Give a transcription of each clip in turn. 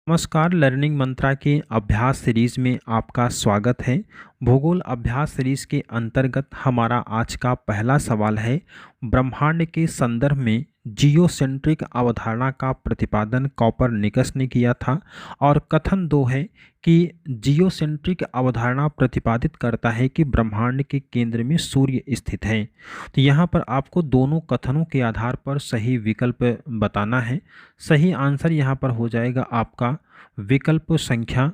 नमस्कार। लर्निंग मंत्रा के अभ्यास सीरीज में आपका स्वागत है। भूगोल अभ्यास सीरीज के अंतर्गत हमारा आज का पहला सवाल है, ब्रह्मांड के संदर्भ में जियोसेंट्रिक अवधारणा का प्रतिपादन कॉपरनिकस ने किया था। और कथन 2 है कि जियोसेंट्रिक अवधारणा प्रतिपादित करता है कि ब्रह्मांड के केंद्र में सूर्य स्थित है। तो यहाँ पर आपको दोनों कथनों के आधार पर सही विकल्प बताना है। सही आंसर यहाँ पर हो जाएगा आपका विकल्प संख्या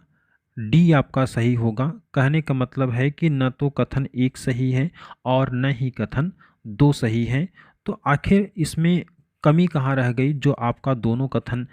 डी आपका सही होगा। कहने का मतलब है कि न तो कथन 1 सही है और न ही कथन 2 सही है। तो आखिर इसमें कमी कहाँ रह गई जो आपका दोनों कथन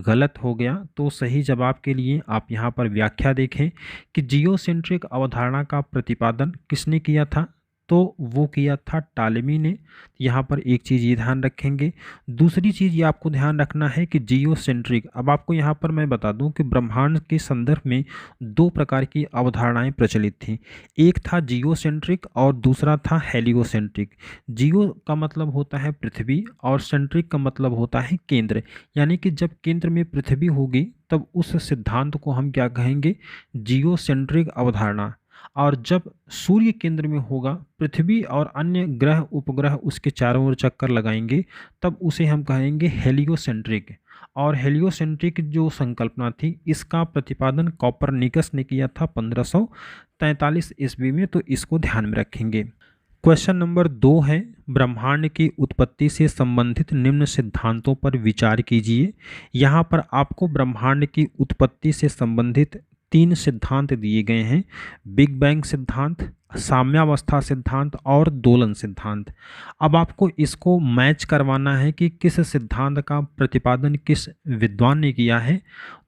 गलत हो गया। तो सही जवाब के लिए आप यहाँ पर व्याख्या देखें कि जियोसेंट्रिक अवधारणा का प्रतिपादन किसने किया था, तो वो किया था टालेमी ने। यहाँ पर एक चीज़ ये ध्यान रखेंगे। दूसरी चीज़ ये आपको ध्यान रखना है कि जियोसेंट्रिक, अब आपको यहाँ पर मैं बता दूं कि ब्रह्मांड के संदर्भ में 2 प्रकार की अवधारणाएं प्रचलित थीं। एक था जियोसेंट्रिक और दूसरा था हेलियोसेंट्रिक। जियो का मतलब होता है पृथ्वी और सेंट्रिक का मतलब होता है केंद्र। यानी कि जब केंद्र में पृथ्वी होगी तब उस सिद्धांत को हम क्या कहेंगे, जियोसेंट्रिक अवधारणा। और जब सूर्य केंद्र में होगा, पृथ्वी और अन्य ग्रह उपग्रह उसके चारों ओर चक्कर लगाएंगे, तब उसे हम कहेंगे हेलियोसेंट्रिक। और हेलियोसेंट्रिक जो संकल्पना थी इसका प्रतिपादन कॉपरनिकस ने किया था 1543 ईस्वी में। तो इसको ध्यान में रखेंगे। क्वेश्चन नंबर 2 है, ब्रह्मांड की उत्पत्ति से संबंधित निम्न सिद्धांतों पर विचार कीजिए। यहाँ पर आपको ब्रह्मांड की उत्पत्ति से संबंधित 3 सिद्धांत दिए गए हैं, बिग बैंग सिद्धांत, साम्यावस्था सिद्धांत और दोलन सिद्धांत। अब आपको इसको मैच करवाना है कि किस सिद्धांत का प्रतिपादन किस विद्वान ने किया है।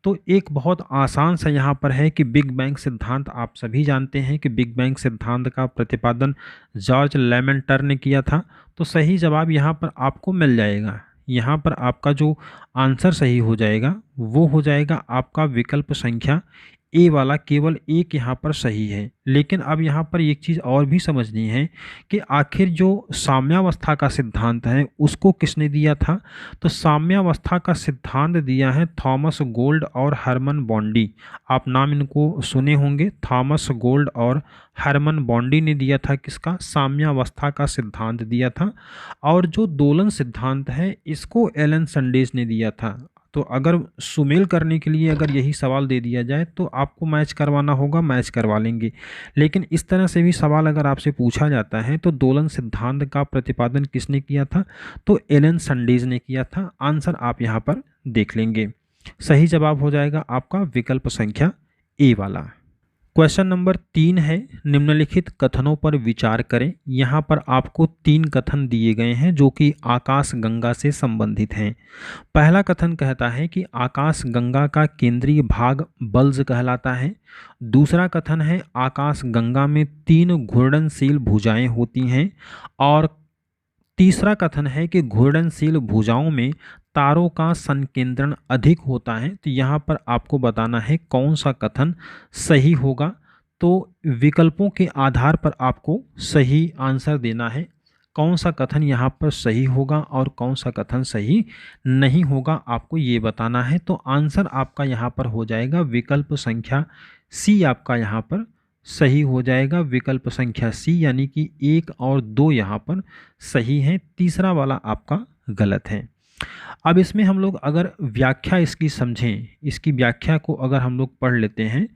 तो एक बहुत आसान सा यहाँ पर है कि बिग बैंग सिद्धांत, आप सभी जानते हैं कि बिग बैंग सिद्धांत का प्रतिपादन जॉर्ज लेमेंटर ने किया था। तो सही जवाब यहाँ पर आपको मिल जाएगा। यहाँ पर आपका जो आंसर सही हो जाएगा वो हो जाएगा आपका विकल्प संख्या ए वाला। केवल एक यहाँ पर सही है। लेकिन अब यहाँ पर एक चीज़ और भी समझनी है कि आखिर जो साम्यावस्था का सिद्धांत है उसको किसने दिया था। तो साम्यावस्था का सिद्धांत दिया है थॉमस गोल्ड और हरमन बॉन्डी। आप नाम इनको सुने होंगे, थॉमस गोल्ड और हरमन बॉन्डी ने दिया था किसका, साम्यावस्था का सिद्धांत दिया था। और जो दोलन सिद्धांत है इसको एलन संडेज ने दिया था। तो अगर सुमेल करने के लिए अगर यही सवाल दे दिया जाए तो आपको मैच करवाना होगा, मैच करवा लेंगे। लेकिन इस तरह से भी सवाल अगर आपसे पूछा जाता है तो दोलन सिद्धांत का प्रतिपादन किसने किया था, तो एलन संडेज ने किया था। आंसर आप यहाँ पर देख लेंगे। सही जवाब हो जाएगा आपका विकल्प संख्या ए वाला। क्वेश्चन नंबर 3 है, निम्नलिखित कथनों पर विचार करें। यहाँ पर आपको 3 कथन दिए गए हैं जो कि आकाश गंगा से संबंधित हैं। पहला कथन कहता है कि आकाश गंगा का केंद्रीय भाग बल्ज कहलाता है। दूसरा कथन है आकाश गंगा में 3 घूर्णनशील भुजाएं होती हैं। और तीसरा कथन है कि घूर्णनशील भुजाओं में तारों का संकेंद्रण अधिक होता है। तो यहाँ पर आपको बताना है कौन सा कथन सही होगा। तो विकल्पों के आधार पर आपको सही आंसर देना है, कौन सा कथन यहाँ पर सही होगा और कौन सा कथन सही नहीं होगा, आपको ये बताना है। तो आंसर आपका यहाँ पर हो जाएगा विकल्प संख्या सी, आपका यहाँ पर सही हो जाएगा। विकल्प संख्या सी यानी कि 1 और 2 यहाँ पर सही हैं, तीसरा वाला आपका गलत है। अब इसमें हम लोग अगर व्याख्या इसकी समझें, इसकी व्याख्या को अगर हम लोग पढ़ लेते हैं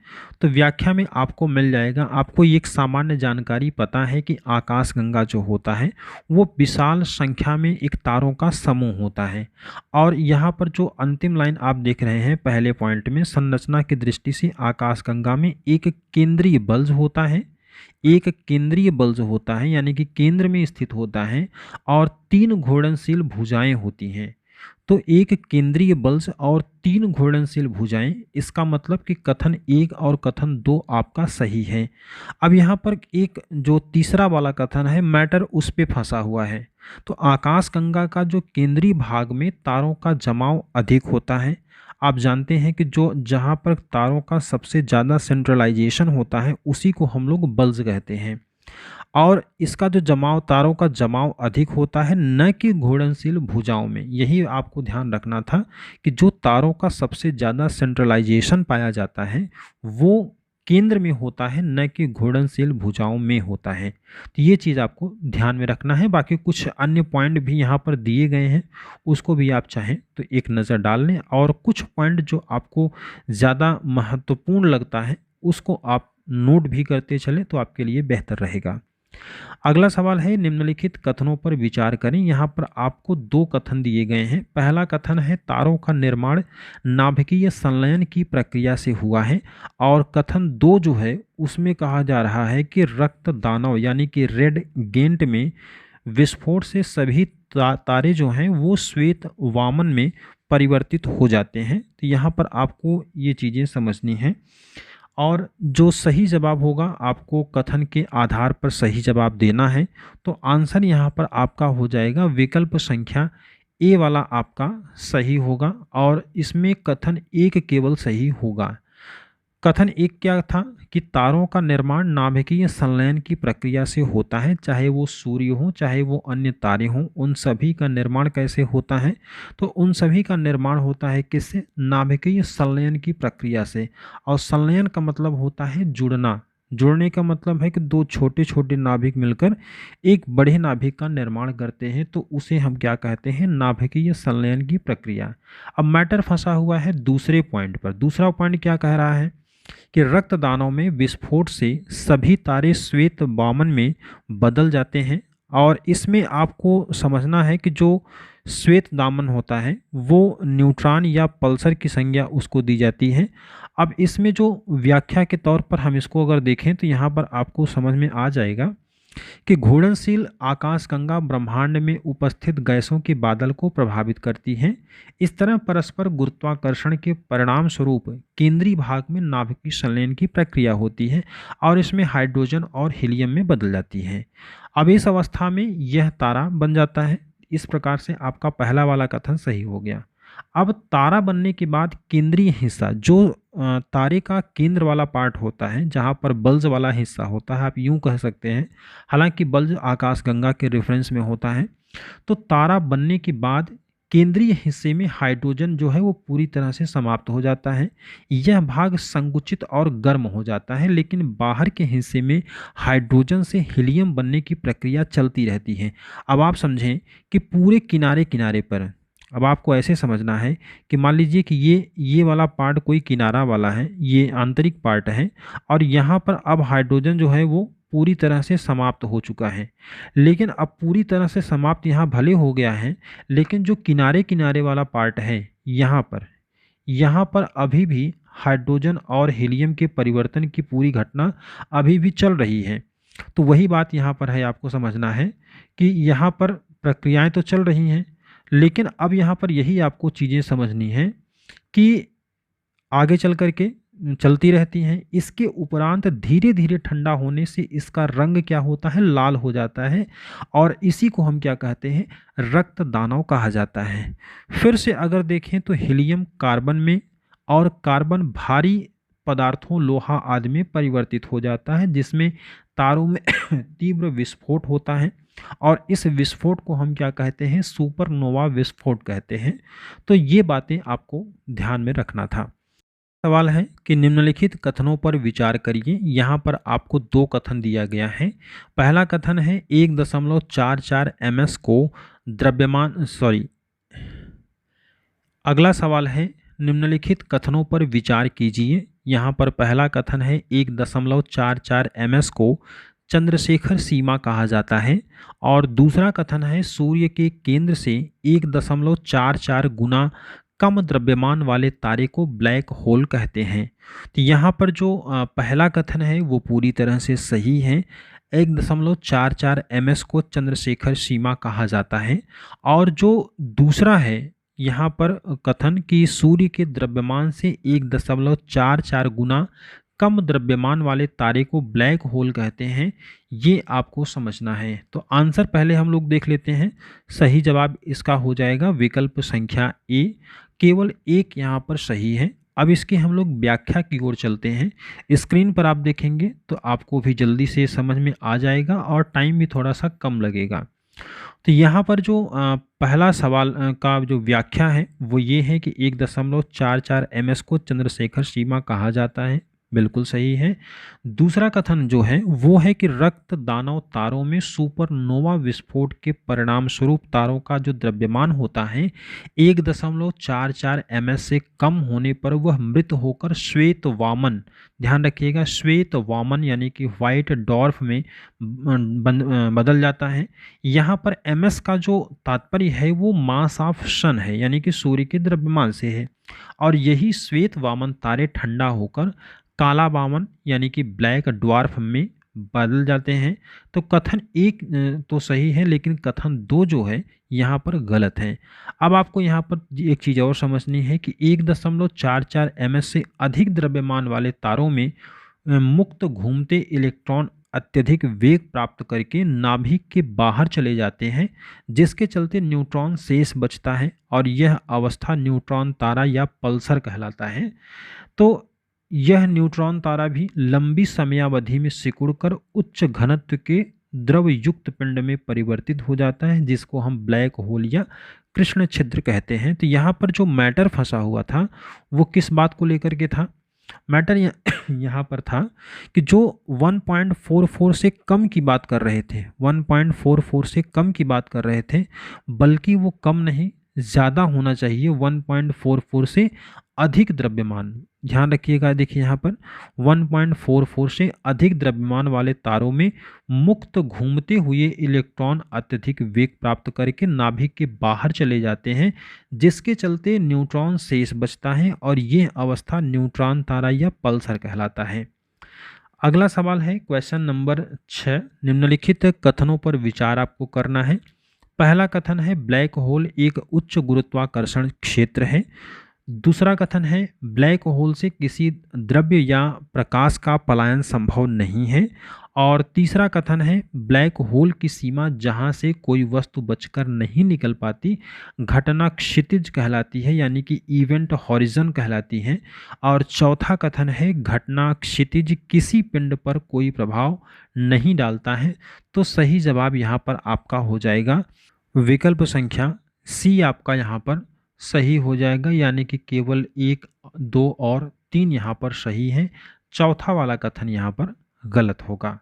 तो व्याख्या में आपको मिल जाएगा। आपको एक सामान्य जानकारी पता है कि आकाशगंगा जो होता है वो विशाल संख्या में एक तारों का समूह होता है। और यहाँ पर जो अंतिम लाइन आप देख रहे हैं पहले पॉइंट में, संरचना की दृष्टि से आकाशगंगा में एक केंद्रीय बल्ज होता है, एक केंद्रीय बल्ज होता है यानी कि केंद्र में स्थित होता है, और 3 घूर्णनशील भुजाएं होती हैं। तो एक केंद्रीय बल्ज और 3 घूर्णनशील भुजाएं, इसका मतलब कि कथन 1 और कथन 2 आपका सही है। अब यहाँ पर एक जो तीसरा वाला कथन है मैटर उस पे फंसा हुआ है। तो आकाशगंगा का जो केंद्रीय भाग में तारों का जमाव अधिक होता है। आप जानते हैं कि जो जहाँ पर तारों का सबसे ज़्यादा सेंट्रलाइजेशन होता है उसी को हम लोग बल्ज कहते हैं। और इसका जो जमाव, तारों का जमाव अधिक होता है, न कि घूर्णनशील भुजाओं में। यही आपको ध्यान रखना था कि जो तारों का सबसे ज़्यादा सेंट्रलाइजेशन पाया जाता है वो केंद्र में होता है, न कि घूर्णनशील भुजाओं में होता है। तो ये चीज़ आपको ध्यान में रखना है। बाकी कुछ अन्य पॉइंट भी यहाँ पर दिए गए हैं, उसको भी आप चाहें तो एक नज़र डाल लें, और कुछ पॉइंट जो आपको ज़्यादा महत्वपूर्ण लगता है उसको आप नोट भी करते चलें तो आपके लिए बेहतर रहेगा। अगला सवाल है, निम्नलिखित कथनों पर विचार करें। यहाँ पर आपको दो कथन दिए गए हैं। पहला कथन है, तारों का निर्माण नाभिकीय संलयन की प्रक्रिया से हुआ है। और कथन दो जो है उसमें कहा जा रहा है कि रक्त दानव यानी कि रेड गेंट में विस्फोट से सभी तारे जो हैं वो श्वेत वामन में परिवर्तित हो जाते हैं। तो यहाँ पर आपको ये चीज़ें समझनी हैं, और जो सही जवाब होगा आपको कथन के आधार पर सही जवाब देना है। तो आंसर यहाँ पर आपका हो जाएगा विकल्प संख्या ए वाला आपका सही होगा, और इसमें कथन एक केवल सही होगा। कथन एक क्या था कि तारों का निर्माण नाभिकीय संलयन की प्रक्रिया से होता है, चाहे वो सूर्य हो चाहे वो अन्य तारे हों, उन सभी का निर्माण कैसे होता है? तो उन सभी का निर्माण होता है किससे? नाभिकीय संलयन की प्रक्रिया से। और संलयन का मतलब होता है जुड़ना। जुड़ने का मतलब है कि दो छोटे छोटे नाभिक मिलकर एक बड़े नाभिक का निर्माण करते हैं, तो उसे हम क्या कहते हैं? नाभिकीय संलयन की प्रक्रिया। अब मैटर फंसा हुआ है दूसरे पॉइंट पर। दूसरा पॉइंट क्या कह रहा है कि रक्तदानों में विस्फोट से सभी तारे श्वेत वामन में बदल जाते हैं। और इसमें आपको समझना है कि जो श्वेत दामन होता है वो न्यूट्रॉन या पल्सर की संज्ञा उसको दी जाती है। अब इसमें जो व्याख्या के तौर पर हम इसको अगर देखें तो यहाँ पर आपको समझ में आ जाएगा कि घूर्णनशील आकाशगंगा ब्रह्मांड में उपस्थित गैसों के बादल को प्रभावित करती हैं। इस तरह परस्पर गुरुत्वाकर्षण के परिणाम स्वरूप केंद्रीय भाग में नाभिकीय संलयन की प्रक्रिया होती है और इसमें हाइड्रोजन और हीलियम में बदल जाती है। अब इस अवस्था में यह तारा बन जाता है। इस प्रकार से आपका पहला वाला कथन सही हो गया। अब तारा बनने के बाद केंद्रीय हिस्सा, जो तारे का केंद्र वाला पार्ट होता है, जहाँ पर बल्ज वाला हिस्सा होता है, आप यूं कह सकते हैं, हालांकि बल्ज आकाशगंगा के रेफरेंस में होता है। तो तारा बनने के बाद केंद्रीय हिस्से में हाइड्रोजन जो है वो पूरी तरह से समाप्त हो जाता है। यह भाग संकुचित और गर्म हो जाता है, लेकिन बाहर के हिस्से में हाइड्रोजन से हीलियम बनने की प्रक्रिया चलती रहती है। अब आप समझें कि पूरे किनारे किनारे पर, अब आपको ऐसे समझना है कि मान लीजिए कि ये वाला पार्ट कोई किनारा वाला है, ये आंतरिक पार्ट है, और यहाँ पर अब हाइड्रोजन जो है वो पूरी तरह से समाप्त हो चुका है। लेकिन अब पूरी तरह से समाप्त यहाँ भले हो गया है, लेकिन जो किनारे किनारे वाला पार्ट है यहाँ पर अभी भी हाइड्रोजन और हीलियम के परिवर्तन की पूरी घटना अभी भी चल रही है। तो वही बात यहाँ पर है, आपको समझना है कि यहाँ पर प्रक्रियाएं तो चल रही हैं, लेकिन अब यहाँ पर यही आपको चीज़ें समझनी हैं कि आगे चल कर के चलती रहती हैं। इसके उपरांत धीरे धीरे ठंडा होने से इसका रंग क्या होता है? लाल हो जाता है, और इसी को हम क्या कहते हैं? रक्त दानव कहा जाता है। फिर से अगर देखें तो हीलियम कार्बन में और कार्बन भारी पदार्थों लोहा आदि में परिवर्तित हो जाता है, जिसमें तारों में तीव्र विस्फोट होता है, और इस विस्फोट को हम क्या कहते हैं? सुपरनोवा विस्फोट कहते हैं। तो ये बातें आपको ध्यान में रखना था। सवाल है कि निम्नलिखित कथनों पर विचार करिए। यहाँ पर आपको दो कथन दिया गया है। पहला कथन है 1.44 ms को द्रव्यमान अगला सवाल है, निम्नलिखित कथनों पर विचार कीजिए। यहाँ पर पहला कथन है 1.44 ms को चंद्रशेखर सीमा कहा जाता है, और दूसरा कथन है सूर्य के केंद्र से 1.44 गुना कम द्रव्यमान वाले तारे को ब्लैक होल कहते हैं। तो यहाँ पर जो पहला कथन है वो पूरी तरह से सही है। 1.44 ms को चंद्रशेखर सीमा कहा जाता है, और जो दूसरा है यहाँ पर कथन कि सूर्य के द्रव्यमान से 1.44 गुना कम द्रव्यमान वाले तारे को ब्लैक होल कहते हैं, ये आपको समझना है। तो आंसर पहले हम लोग देख लेते हैं। सही जवाब इसका हो जाएगा विकल्प संख्या ए। केवल एक यहाँ पर सही है। अब इसकी हम लोग व्याख्या की ओर चलते हैं। स्क्रीन पर आप देखेंगे तो आपको भी जल्दी से समझ में आ जाएगा और टाइम भी थोड़ा सा कम लगेगा। तो यहाँ पर जो पहला सवाल का जो व्याख्या है वो ये है कि 1.44 ms को चंद्रशेखर सीमा कहा जाता है। बिल्कुल सही है। दूसरा कथन जो है वो है कि रक्त दानव तारों में सुपरनोवा विस्फोट के परिणाम स्वरूप तारों का जो द्रव्यमान होता है 1.44 ms से कम होने पर वह मृत होकर श्वेत वामन, ध्यान रखिएगा श्वेत वामन यानी कि व्हाइट डॉर्फ में बदल जाता है। यहाँ पर ms का जो तात्पर्य है वो मास ऑफ सन है यानी कि सूर्य के द्रव्यमान से है, और यही श्वेत वामन तारे ठंडा होकर काला वामन यानी कि ब्लैक ड्वार्फ में बदल जाते हैं। तो कथन एक तो सही है, लेकिन कथन दो जो है यहाँ पर गलत है। अब आपको यहाँ पर एक चीज़ और समझनी है कि 1.44 ms से अधिक द्रव्यमान वाले तारों में मुक्त घूमते इलेक्ट्रॉन अत्यधिक वेग प्राप्त करके नाभिक के बाहर चले जाते हैं, जिसके चलते न्यूट्रॉन शेष बचता है और यह अवस्था न्यूट्रॉन तारा या पल्सर कहलाता है। तो यह न्यूट्रॉन तारा भी लंबी समयावधि में सिकुड़कर उच्च घनत्व के द्रव युक्त पिंड में परिवर्तित हो जाता है, जिसको हम ब्लैक होल या कृष्ण छिद्र कहते हैं। तो यहाँ पर जो मैटर फंसा हुआ था वो किस बात को लेकर के था? मैटर यहाँ पर था कि जो 1.44 से कम की बात कर रहे थे, 1.44 से कम की बात कर रहे थे, बल्कि वो कम नहीं ज़्यादा होना चाहिए 1.44 से अधिक द्रव्यमान। ध्यान रखिएगा, देखिए यहाँ पर 1.44 से अधिक द्रव्यमान वाले तारों में मुक्त घूमते हुए इलेक्ट्रॉन अत्यधिक वेग प्राप्त करके नाभिक के बाहर चले जाते हैं, जिसके चलते न्यूट्रॉन शेष बचता है और यह अवस्था न्यूट्रॉन तारा या पल्सर कहलाता है। अगला सवाल है क्वेश्चन नंबर 6। निम्नलिखित कथनों पर विचार आपको करना है। पहला कथन है ब्लैक होल एक उच्च गुरुत्वाकर्षण क्षेत्र है। दूसरा कथन है ब्लैक होल से किसी द्रव्य या प्रकाश का पलायन संभव नहीं है। और तीसरा कथन है ब्लैक होल की सीमा जहां से कोई वस्तु बचकर नहीं निकल पाती घटना क्षितिज कहलाती है यानी कि इवेंट हॉरिजन कहलाती है। और चौथा कथन है घटना क्षितिज किसी पिंड पर कोई प्रभाव नहीं डालता है। तो सही जवाब यहाँ पर आपका हो जाएगा विकल्प संख्या सी, आपका यहाँ पर सही हो जाएगा, यानी कि केवल 1, 2 और 3 यहाँ पर सही है। चौथा वाला कथन यहाँ पर गलत होगा।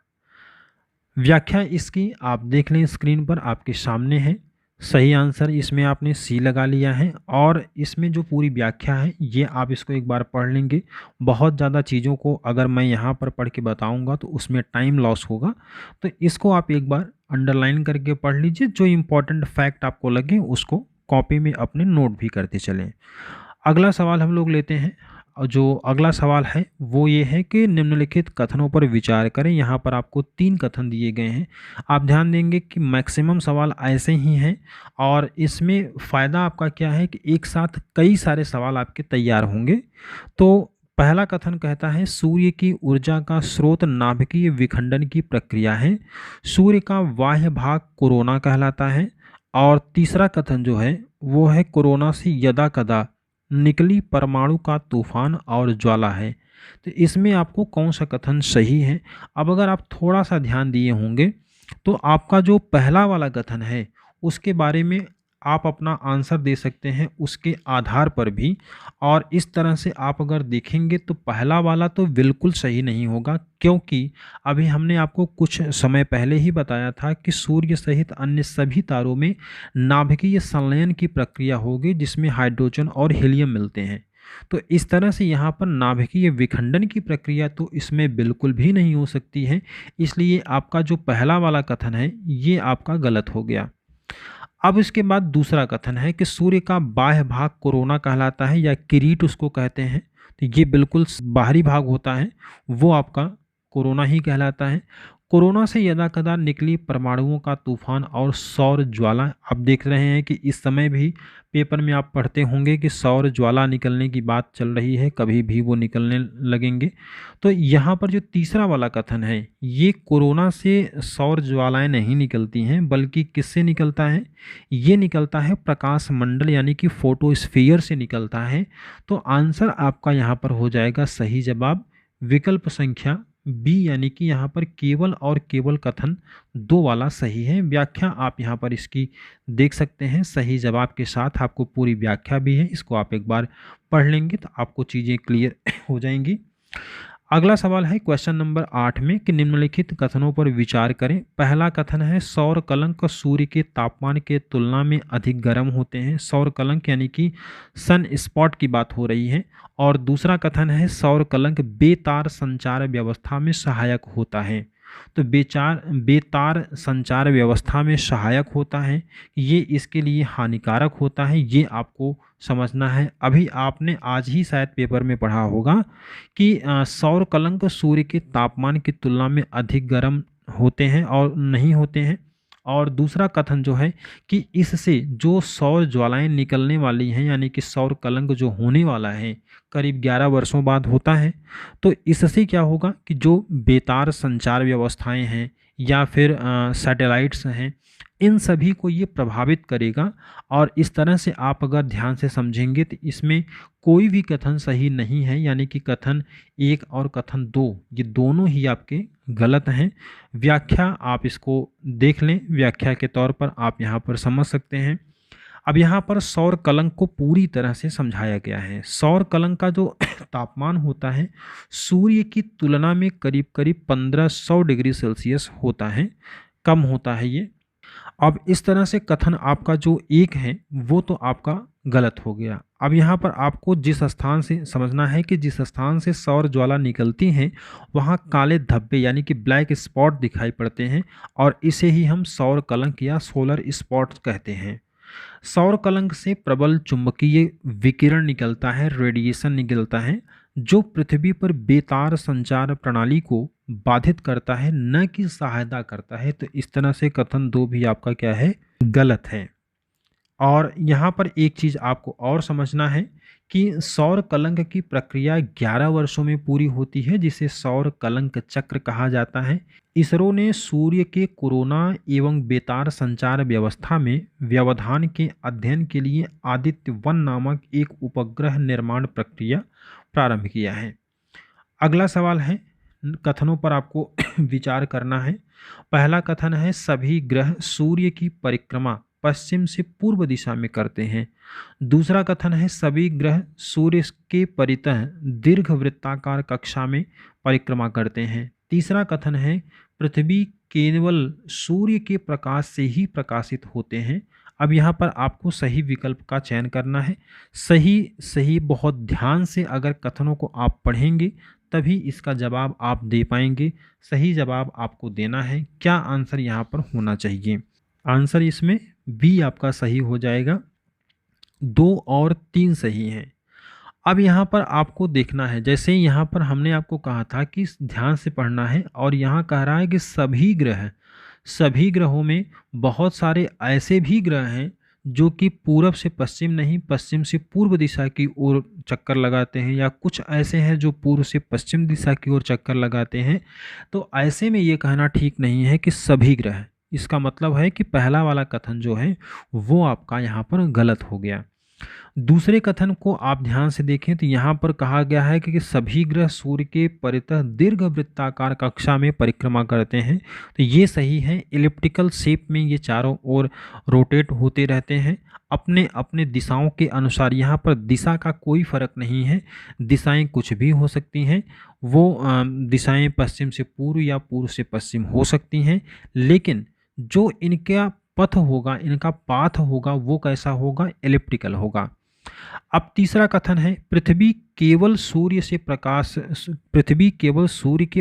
व्याख्या इसकी आप देख लें, स्क्रीन पर आपके सामने है। सही आंसर इसमें आपने सी लगा लिया है, और इसमें जो पूरी व्याख्या है ये आप इसको एक बार पढ़ लेंगे। बहुत ज़्यादा चीज़ों को अगर मैं यहाँ पर पढ़ के बताऊँगा तो उसमें टाइम लॉस होगा, तो इसको आप एक बार अंडरलाइन करके पढ़ लीजिए। जो इम्पोर्टेंट फैक्ट आपको लगे उसको कॉपी में अपने नोट भी करते चलें। अगला सवाल हम लोग लेते हैं, और जो अगला सवाल है वो ये है कि निम्नलिखित कथनों पर विचार करें। यहाँ पर आपको 3 कथन दिए गए हैं। आप ध्यान देंगे कि मैक्सिमम सवाल ऐसे ही हैं, और इसमें फ़ायदा आपका क्या है कि एक साथ कई सारे सवाल आपके तैयार होंगे। तो पहला कथन कहता है सूर्य की ऊर्जा का स्रोत नाभिकीय विखंडन की प्रक्रिया है। सूर्य का बाह्य भाग कोरोना कहलाता है। और तीसरा कथन जो है वो है कोरोना से यदा कदा निकली परमाणु का तूफान और ज्वाला है। तो इसमें आपको कौन सा कथन सही है? अब अगर आप थोड़ा सा ध्यान दिए होंगे तो आपका जो पहला वाला कथन है उसके बारे में आप अपना आंसर दे सकते हैं उसके आधार पर भी। और इस तरह से आप अगर देखेंगे तो पहला वाला तो बिल्कुल सही नहीं होगा, क्योंकि अभी हमने आपको कुछ समय पहले ही बताया था कि सूर्य सहित अन्य सभी तारों में नाभिकीय संलयन की प्रक्रिया होगी, जिसमें हाइड्रोजन और हीलियम मिलते हैं। तो इस तरह से यहाँ पर नाभिकीय विखंडन की प्रक्रिया तो इसमें बिल्कुल भी नहीं हो सकती है। इसलिए आपका जो पहला वाला कथन है ये आपका गलत हो गया। अब इसके बाद दूसरा कथन है कि सूर्य का बाह्य भाग कोरोना कहलाता है या किरीट उसको कहते हैं। तो ये बिल्कुल बाहरी भाग होता है वो आपका कोरोना ही कहलाता है। कोरोना से यदाकदा निकली परमाणुओं का तूफान और सौर ज्वाला। आप देख रहे हैं कि इस समय भी पेपर में आप पढ़ते होंगे कि सौर ज्वाला निकलने की बात चल रही है, कभी भी वो निकलने लगेंगे। तो यहाँ पर जो तीसरा वाला कथन है, ये कोरोना से सौर ज्वालाएं नहीं निकलती हैं, बल्कि किससे निकलता है? ये निकलता है प्रकाश मंडल यानी कि फोटोस्फीयर से निकलता है। तो आंसर आपका यहाँ पर हो जाएगा सही जवाब विकल्प संख्या बी, यानी कि यहाँ पर केवल और केवल कथन 2 वाला सही है। व्याख्या आप यहाँ पर इसकी देख सकते हैं, सही जवाब के साथ आपको पूरी व्याख्या भी है, इसको आप एक बार पढ़ लेंगे तो आपको चीज़ें क्लियर हो जाएंगी। अगला सवाल है क्वेश्चन नंबर 8 में कि निम्नलिखित कथनों पर विचार करें। पहला कथन है सौर कलंक सूर्य के तापमान के तुलना में अधिक गर्म होते हैं। सौर कलंक यानी कि सन स्पॉट की बात हो रही है। और दूसरा कथन है सौर कलंक बेतार संचार व्यवस्था में सहायक होता है। तो बेतार संचार व्यवस्था में सहायक होता है, ये इसके लिए हानिकारक होता है, ये आपको समझना है। अभी आपने आज ही शायद पेपर में पढ़ा होगा कि सौर कलंक सूर्य के तापमान की तुलना में अधिक गर्म होते हैं और नहीं होते हैं। और दूसरा कथन जो है कि इससे जो सौर ज्वालाएं निकलने वाली हैं, यानी कि सौर कलंक जो होने वाला है करीब 11 वर्षों बाद होता है। तो इससे क्या होगा कि जो बेतार संचार व्यवस्थाएं हैं या फिर सैटेलाइट्स हैं, इन सभी को ये प्रभावित करेगा। और इस तरह से आप अगर ध्यान से समझेंगे तो इसमें कोई भी कथन सही नहीं है, यानी कि कथन 1 और कथन 2 ये दोनों ही आपके गलत हैं। व्याख्या आप इसको देख लें, व्याख्या के तौर पर आप यहाँ पर समझ सकते हैं। अब यहाँ पर सौर कलंक को पूरी तरह से समझाया गया है। सौर कलंक का जो तापमान होता है सूर्य की तुलना में करीब करीब 1500 डिग्री सेल्सियस होता है, कम होता है ये। अब इस तरह से कथन आपका जो 1 है वो तो आपका गलत हो गया। अब यहाँ पर आपको जिस स्थान से समझना है कि जिस स्थान से सौर ज्वाला निकलती हैं वहाँ काले धब्बे यानी कि ब्लैक स्पॉट दिखाई पड़ते हैं, और इसे ही हम सौर कलंक या सोलर स्पॉट कहते हैं। सौर कलंक से प्रबल चुंबकीय विकिरण निकलता है, रेडिएशन निकलता है, जो पृथ्वी पर बेतार संचार प्रणाली को बाधित करता है, न कि सहायता करता है। तो इस तरह से कथन 2 भी आपका क्या है? गलत है। और यहाँ पर एक चीज़ आपको और समझना है कि सौर कलंक की प्रक्रिया 11 वर्षों में पूरी होती है, जिसे सौर कलंक चक्र कहा जाता है। इसरो ने सूर्य के कोरोना एवं बेतार संचार व्यवस्था में व्यवधान के अध्ययन के लिए आदित्य 1 नामक एक उपग्रह निर्माण प्रक्रिया प्रारंभ किया है। अगला सवाल है, कथनों पर आपको विचार करना है। पहला कथन है सभी ग्रह सूर्य की परिक्रमा पश्चिम से पूर्व दिशा में करते हैं। दूसरा कथन है सभी ग्रह सूर्य के परितः दीर्घ वृत्ताकार कक्षा में परिक्रमा करते हैं। तीसरा कथन है पृथ्वी केवल सूर्य के प्रकाश से ही प्रकाशित होते हैं। अब यहाँ पर आपको सही विकल्प का चयन करना है। सही बहुत ध्यान से अगर कथनों को आप पढ़ेंगे तभी इसका जवाब आप दे पाएंगे। सही जवाब आपको देना है। क्या आंसर यहाँ पर होना चाहिए? आंसर इसमें बी आपका सही हो जाएगा। 2 और 3 सही हैं। अब यहाँ पर आपको देखना है, जैसे यहाँ पर हमने आपको कहा था कि ध्यान से पढ़ना है, और यहाँ कह रहा है कि सभी ग्रहों में बहुत सारे ऐसे भी ग्रह हैं जो कि पूरब से पश्चिम नहीं, पश्चिम से पूर्व दिशा की ओर चक्कर लगाते हैं, या कुछ ऐसे हैं जो पूर्व से पश्चिम दिशा की ओर चक्कर लगाते हैं। तो ऐसे में ये कहना ठीक नहीं है कि सभी ग्रह। इसका मतलब है कि पहला वाला कथन जो है वो आपका यहाँ पर गलत हो गया। दूसरे कथन को आप ध्यान से देखें तो यहाँ पर कहा गया है कि सभी ग्रह सूर्य के परितः दीर्घ वृत्ताकार कक्षा में परिक्रमा करते हैं। तो ये सही है। इलिप्टिकल शेप में ये चारों ओर रोटेट होते रहते हैं अपने अपने दिशाओं के अनुसार। यहाँ पर दिशा का कोई फर्क नहीं है, दिशाएं कुछ भी हो सकती हैं। वो दिशाएं पश्चिम से पूर्व या पूर्व से पश्चिम हो सकती हैं, लेकिन जो इनका पथ होगा, इनका पाथ होगा, वो कैसा होगा? एलिप्टिकल होगा। अब तीसरा कथन है पृथ्वी केवल सूर्य के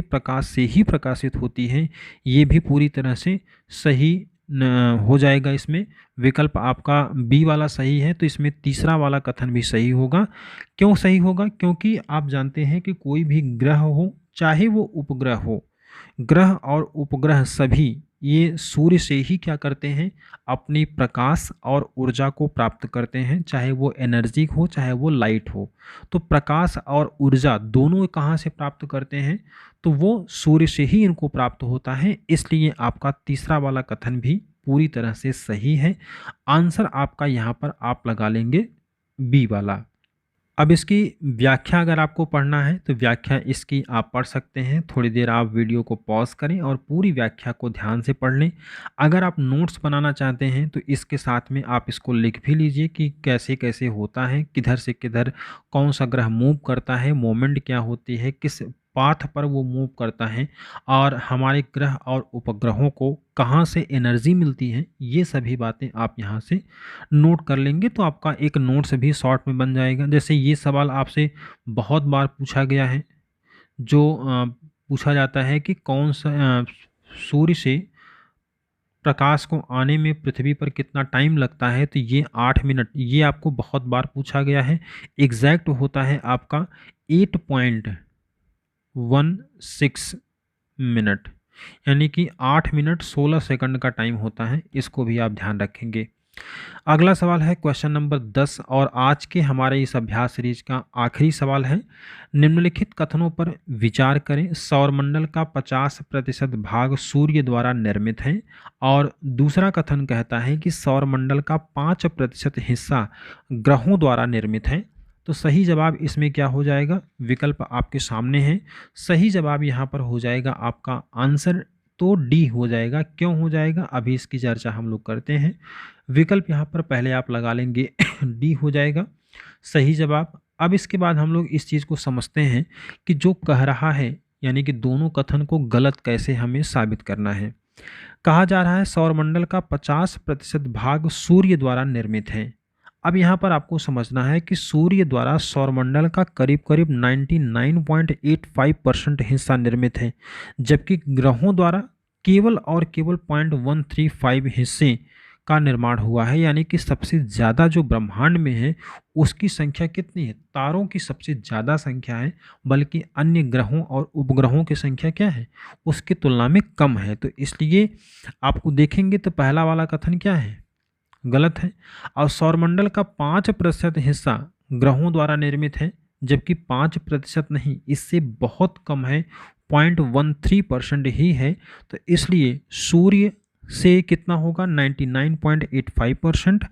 प्रकाश से ही प्रकाशित होती है। ये भी पूरी तरह से सही हो जाएगा। इसमें विकल्प आपका बी वाला सही है, तो इसमें तीसरा वाला कथन भी सही होगा। क्यों सही होगा? क्योंकि आप जानते हैं कि कोई भी ग्रह हो, चाहे वो उपग्रह हो, ग्रह और उपग्रह सभी ये सूर्य से ही क्या करते हैं, अपनी प्रकाश और ऊर्जा को प्राप्त करते हैं, चाहे वो एनर्जी हो चाहे वो लाइट हो। तो प्रकाश और ऊर्जा दोनों कहाँ से प्राप्त करते हैं, तो वो सूर्य से ही इनको प्राप्त होता है। इसलिए आपका तीसरा वाला कथन भी पूरी तरह से सही है। आंसर आपका यहाँ पर आप लगा लेंगे बी वाला। अब इसकी व्याख्या अगर आपको पढ़ना है तो व्याख्या इसकी आप पढ़ सकते हैं। थोड़ी देर आप वीडियो को पॉज करें और पूरी व्याख्या को ध्यान से पढ़ लें। अगर आप नोट्स बनाना चाहते हैं तो इसके साथ में आप इसको लिख भी लीजिए कि कैसे कैसे होता है, किधर से किधर कौन सा ग्रह मूव करता है, मोमेंट क्या होती है, किस पाथ पर वो मूव करता है, और हमारे ग्रह और उपग्रहों को कहाँ से एनर्जी मिलती है, ये सभी बातें आप यहाँ से नोट कर लेंगे तो आपका एक नोट्स भी शॉर्ट में बन जाएगा। जैसे ये सवाल आपसे बहुत बार पूछा गया है, जो पूछा जाता है कि कौन सा सूर्य से प्रकाश को आने में पृथ्वी पर कितना टाइम लगता है, तो ये 8 मिनट, ये आपको बहुत बार पूछा गया है। एग्जैक्ट होता है आपका 8.16 मिनट, यानी कि 8 मिनट 16 सेकंड का टाइम होता है। इसको भी आप ध्यान रखेंगे। अगला सवाल है क्वेश्चन नंबर 10 और आज के हमारे इस अभ्यास सीरीज का आखिरी सवाल है। निम्नलिखित कथनों पर विचार करें। सौरमंडल का 50% भाग सूर्य द्वारा निर्मित है, और दूसरा कथन कहता है कि सौरमंडल का 5% हिस्सा ग्रहों द्वारा निर्मित है। तो सही जवाब इसमें क्या हो जाएगा, विकल्प आपके सामने है। सही जवाब यहाँ पर हो जाएगा आपका आंसर तो डी हो जाएगा। क्यों हो जाएगा, अभी इसकी चर्चा हम लोग करते हैं। विकल्प यहाँ पर पहले आप लगा लेंगे डी हो जाएगा सही जवाब। अब इसके बाद हम लोग इस चीज़ को समझते हैं कि जो कह रहा है, यानी कि दोनों कथन को गलत कैसे हमें साबित करना है। कहा जा रहा है सौरमंडल का 50% भाग सूर्य द्वारा निर्मित है। अब यहाँ पर आपको समझना है कि सूर्य द्वारा सौरमंडल का करीब करीब 99.85% हिस्सा निर्मित है, जबकि ग्रहों द्वारा केवल और केवल 0.135 हिस्से का निर्माण हुआ है। यानी कि सबसे ज़्यादा जो ब्रह्मांड में है उसकी संख्या कितनी है, तारों की सबसे ज़्यादा संख्या है, बल्कि अन्य ग्रहों और उपग्रहों की संख्या क्या है, उसकी तुलना में कम है। तो इसलिए आपको देखेंगे तो पहला वाला कथन क्या है, गलत है। और सौरमंडल का 5% हिस्सा ग्रहों द्वारा निर्मित है, जबकि 5% नहीं, इससे बहुत कम है, 0.13% ही है। तो इसलिए सूर्य से कितना होगा 99.85%,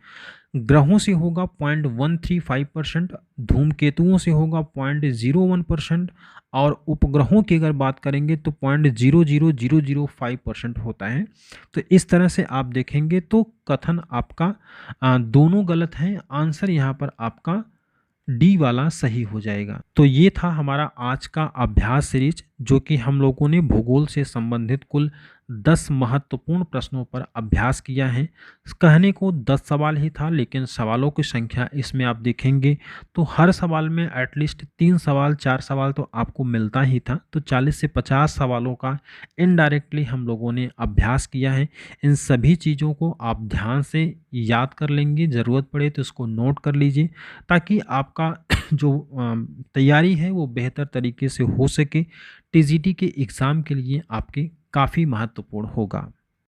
ग्रहों से होगा 0.135%, धूमकेतुओं से होगा 0.01%, और उपग्रहों की अगर बात करेंगे तो 0.00005% होता है। तो इस तरह से आप देखेंगे तो कथन आपका दोनों गलत हैं। आंसर यहाँ पर आपका डी वाला सही हो जाएगा। तो ये था हमारा आज का अभ्यास सीरीज, जो कि हम लोगों ने भूगोल से संबंधित कुल 10 महत्वपूर्ण प्रश्नों पर अभ्यास किया है। कहने को 10 सवाल ही था, लेकिन सवालों की संख्या इसमें आप देखेंगे तो हर सवाल में एटलीस्ट 3 सवाल 4 सवाल तो आपको मिलता ही था। तो 40 से 50 सवालों का इनडायरेक्टली हम लोगों ने अभ्यास किया है। इन सभी चीज़ों को आप ध्यान से याद कर लेंगे, ज़रूरत पड़े तो इसको नोट कर लीजिए, ताकि आपका जो तैयारी है वो बेहतर तरीके से हो सके। टीजीटी के एग्ज़ाम के लिए आपके काफ़ी महत्वपूर्ण होगा।